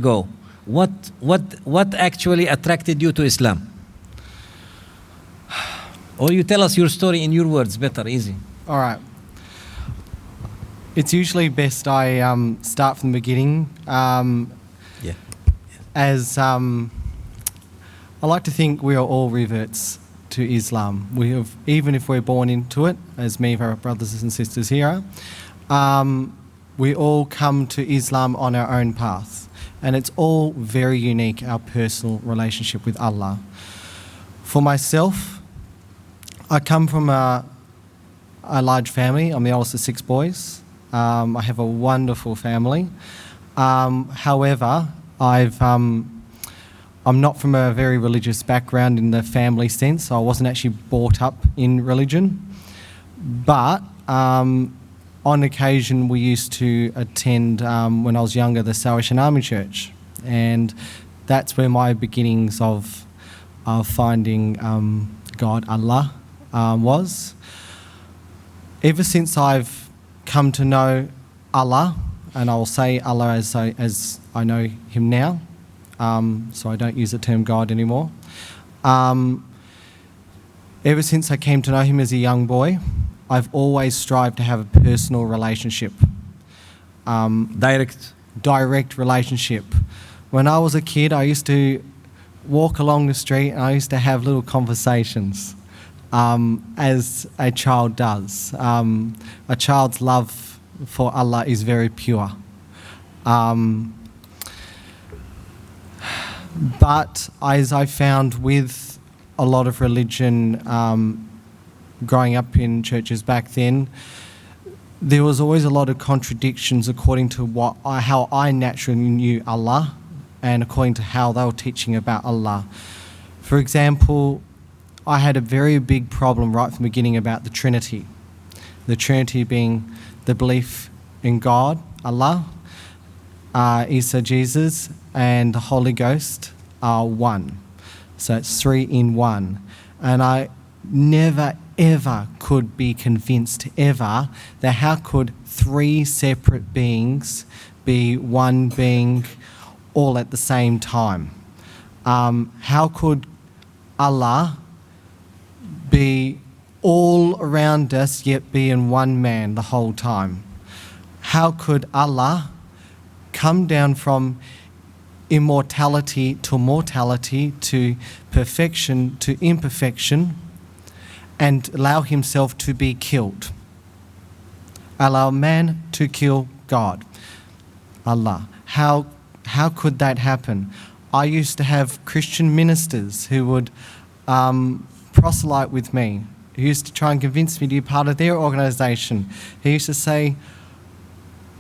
Go. What actually attracted you to Islam? Or you tell us your story in your words, better, easy. All right. It's usually best I start from the beginning. Yeah. As I like to think we are all reverts to Islam. We have, even if we're born into it, as me and our brothers and sisters here, we all come to Islam on our own path. And it's all very unique, our personal relationship with Allah. For myself, I come from a large family. I'm the oldest of 6 boys. I have a wonderful family. However, I'm not from a very religious background in the family sense, so I wasn't actually brought up in religion. But on occasion, we used to attend, when I was younger, the Salvation Army Church. And that's where my beginnings of finding God, Allah, was. Ever since I've come to know Allah, and I will say Allah as I know him now, so I don't use the term God anymore. Ever since I came to know him as a young boy, I've always strived to have a personal relationship. Direct relationship. When I was a kid, I used to walk along the street and I used to have little conversations, as a child does. A child's love for Allah is very pure. But as I found with a lot of religion, growing up in churches back then, there was always a lot of contradictions according to how I naturally knew Allah and according to how they were teaching about Allah. For example, I had a very big problem right from the beginning about the Trinity. The Trinity being the belief in God, Allah, Isa, Jesus, and the Holy Ghost are one. So it's 3 in 1. And I never, ever could be convinced ever that how could 3 separate beings be one being all at the same time? How could Allah be all around us yet be in one man the whole time? How could Allah come down from immortality to mortality to perfection to imperfection and allow himself to be killed? Allow man to kill God, Allah. How could that happen? I used to have Christian ministers who would proselyte with me, who used to try and convince me to be part of their organisation. He used to say,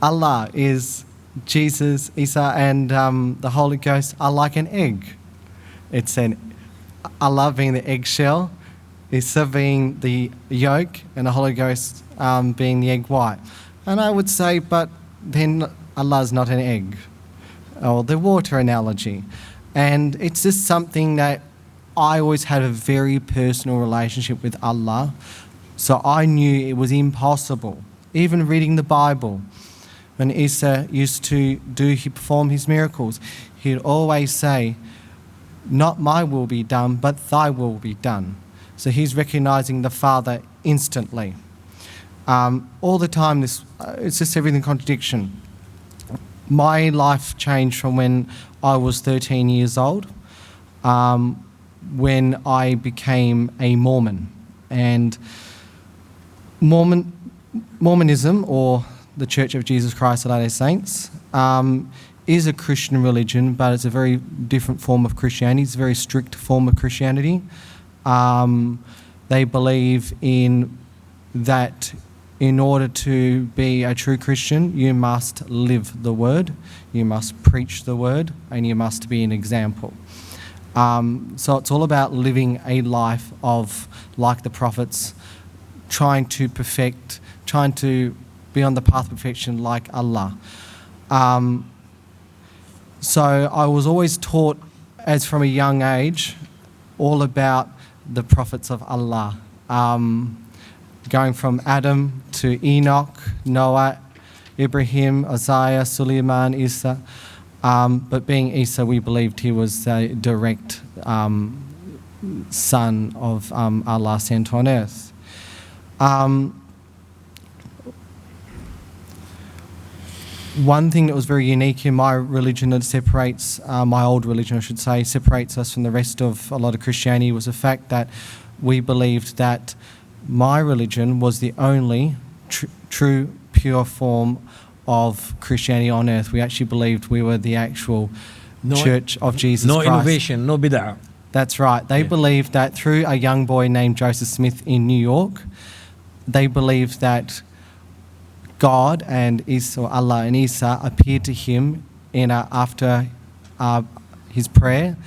Allah is Jesus, Isa, and the Holy Ghost are like an egg. It's Allah being the eggshell, Isa being the yolk, and the Holy Ghost being the egg white. And I would say, but then Allah's not an egg, or the water analogy. And it's just something that I always had a very personal relationship with Allah, so I knew it was impossible. Even reading the Bible, when Isa used to perform his miracles, he'd always say, not my will be done, but thy will be done. So he's recognizing the Father instantly. All the time, it's just everything contradiction. My life changed from when I was 13 years old, when I became a Mormon. And Mormonism, or the Church of Jesus Christ of Latter-day Saints, is a Christian religion, but it's a very different form of Christianity. It's a very strict form of Christianity. They believe in that in order to be a true Christian, you must live the word, you must preach the word, and you must be an example. So it's all about living a life of, like the prophets, trying to be on the path of perfection like Allah. So I was always taught, as from a young age, all about the prophets of Allah. Going from Adam to Enoch, Noah, Ibrahim, Isaiah, Suleiman, Isa. But being Isa, we believed he was a direct son of Allah sent on earth. One thing that was very unique in my religion that separates, my old religion I should say, separates us from the rest of a lot of Christianity was the fact that we believed that my religion was the only true, pure form of Christianity on earth. We actually believed we were the actual Church of Jesus no Christ. innovation, no bid'ah. That's right. They believed that through a young boy named Joseph Smith in New York, they believed that God and Isa, or Allah and Isa, appeared to him after his prayer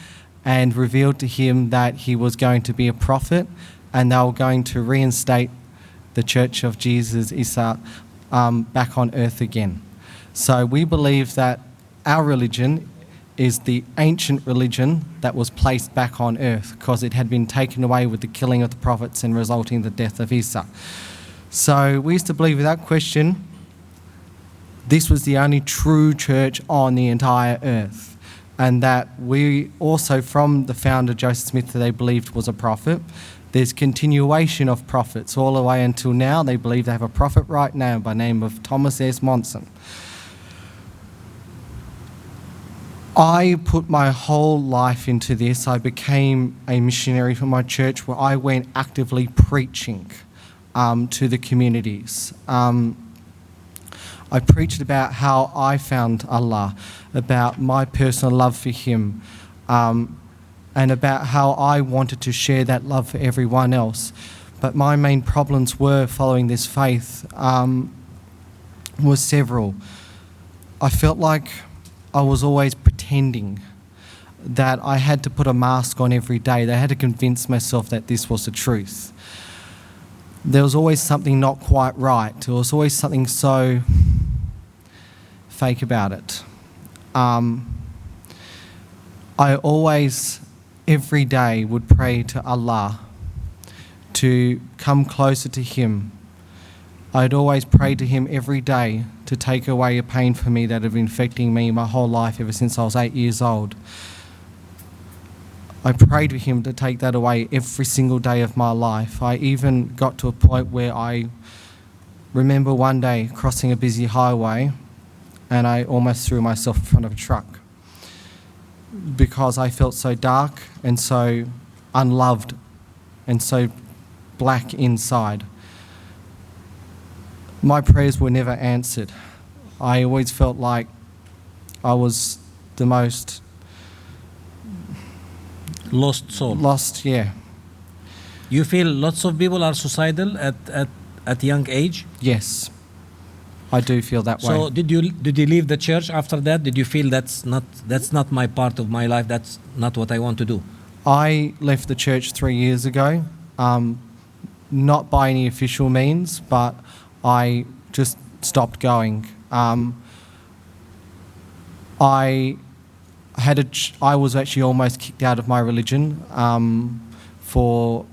and revealed to him that he was going to be a prophet and they were going to reinstate the Church of Jesus, Isa, back on earth again. So we believe that our religion is the ancient religion that was placed back on earth because it had been taken away with the killing of the prophets and resulting in the death of Isa. So we used to believe without question this was the only true church on the entire earth, and that we also, from the founder Joseph Smith, that they believed was a prophet, there's continuation of prophets all the way until now. They believe they have a prophet right now by the name of Thomas S. Monson. I put my whole life into this. I became a missionary for my church where I went actively preaching to the communities. I preached about how I found Allah, about my personal love for Him, and about how I wanted to share that love for everyone else. But my main problems were following this faith was several. I felt like I was always pretending that I had to put a mask on every day. That I had to convince myself that this was the truth. There was always something not quite right. There was always something so fake about it. I always, every day, would pray to Allah to come closer to Him. I'd always pray to Him every day to take away a pain for me that had been affecting me my whole life ever since I was 8 years old. I prayed to Him to take that away every single day of my life. I even got to a point where I remember one day crossing a busy highway and I almost threw myself in front of a truck because I felt so dark and so unloved and so black inside. My prayers were never answered. I always felt like I was the most Lost soul. lost, yeah. You feel lots of people are suicidal at young age? Yes, I do feel that way. So did you leave the church after that? Did you feel that's not my part of my life, that's not what I want to do? I left the church 3 years ago, not by any official means, but I just stopped going. I was actually almost kicked out of my religion for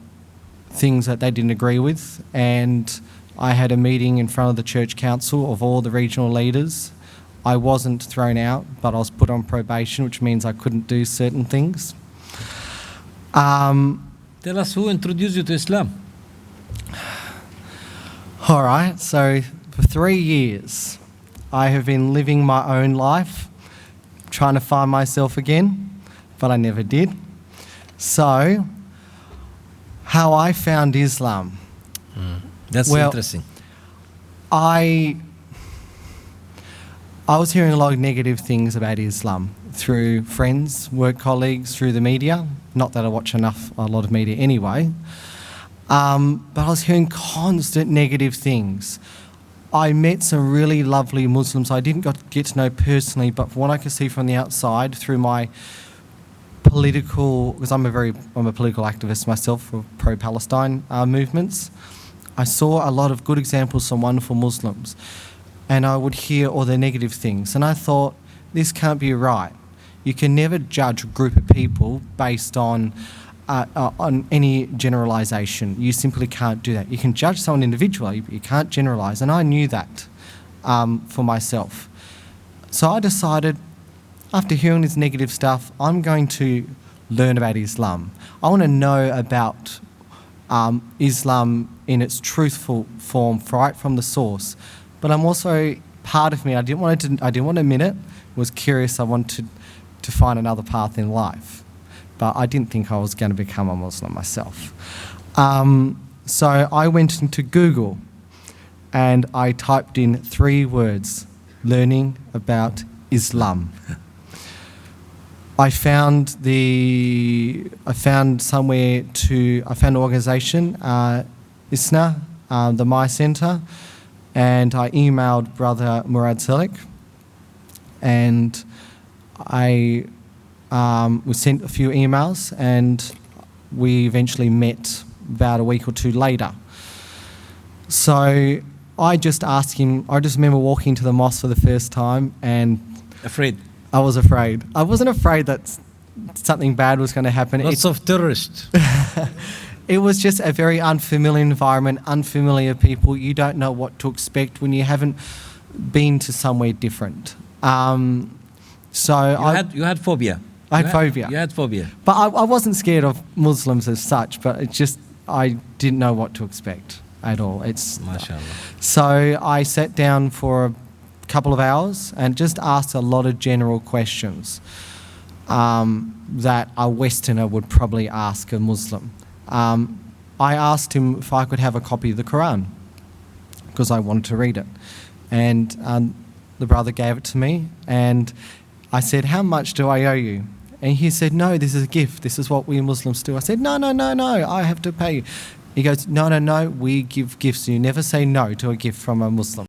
things that they didn't agree with, and I had a meeting in front of the church council of all the regional leaders. I wasn't thrown out, but I was put on probation, which means I couldn't do certain things. Tell us who introduced you to Islam. All right, so for 3 years, I have been living my own life, trying to find myself again, but I never did. So, how I found Islam. That's interesting. I was hearing a lot of negative things about Islam through friends, work colleagues, through the media. Not that I watch a lot of media anyway. But I was hearing constant negative things. I met some really lovely Muslims I didn't get to know personally, but from what I could see from the outside through my political, because I'm a political activist myself for pro-Palestine movements, I saw a lot of good examples from wonderful Muslims, and I would hear all the negative things, and I thought, this can't be right. You can never judge a group of people based on any generalisation. You simply can't do that. You can judge someone individually, but you can't generalise, and I knew that for myself. So I decided after hearing this negative stuff, I'm going to learn about Islam. I want to know about Islam in its truthful form, right from the source. But I'm also, part of me, I didn't want to admit it, was curious. I wanted to find another path in life. But I didn't think I was going to become a Muslim myself. So I went into Google and I typed in 3 words, learning about Islam. I found an organisation, ISNA, the My Centre, and I emailed Brother Murad Selik, and we sent a few emails, and we eventually met about a week or 2 later. So I just asked him, I just remember walking to the mosque for the first time and... Afraid? I was afraid. I wasn't afraid that something bad was going to happen. Lots of terrorists. It was just a very unfamiliar environment, unfamiliar people. You don't know what to expect when you haven't been to somewhere different. So you had phobia. I had phobia. You had phobia. But I wasn't scared of Muslims as such, but it just, I didn't know what to expect at all. MashaAllah. So I sat down for a couple of hours and just asked a lot of general questions that a Westerner would probably ask a Muslim. I asked him if I could have a copy of the Quran because I wanted to read it. And the brother gave it to me and I said, "How much do I owe you?" And he said, "No, this is a gift. This is what we Muslims do." I said, No, I have to pay you. He goes, No, we give gifts. You never say no to a gift from a Muslim.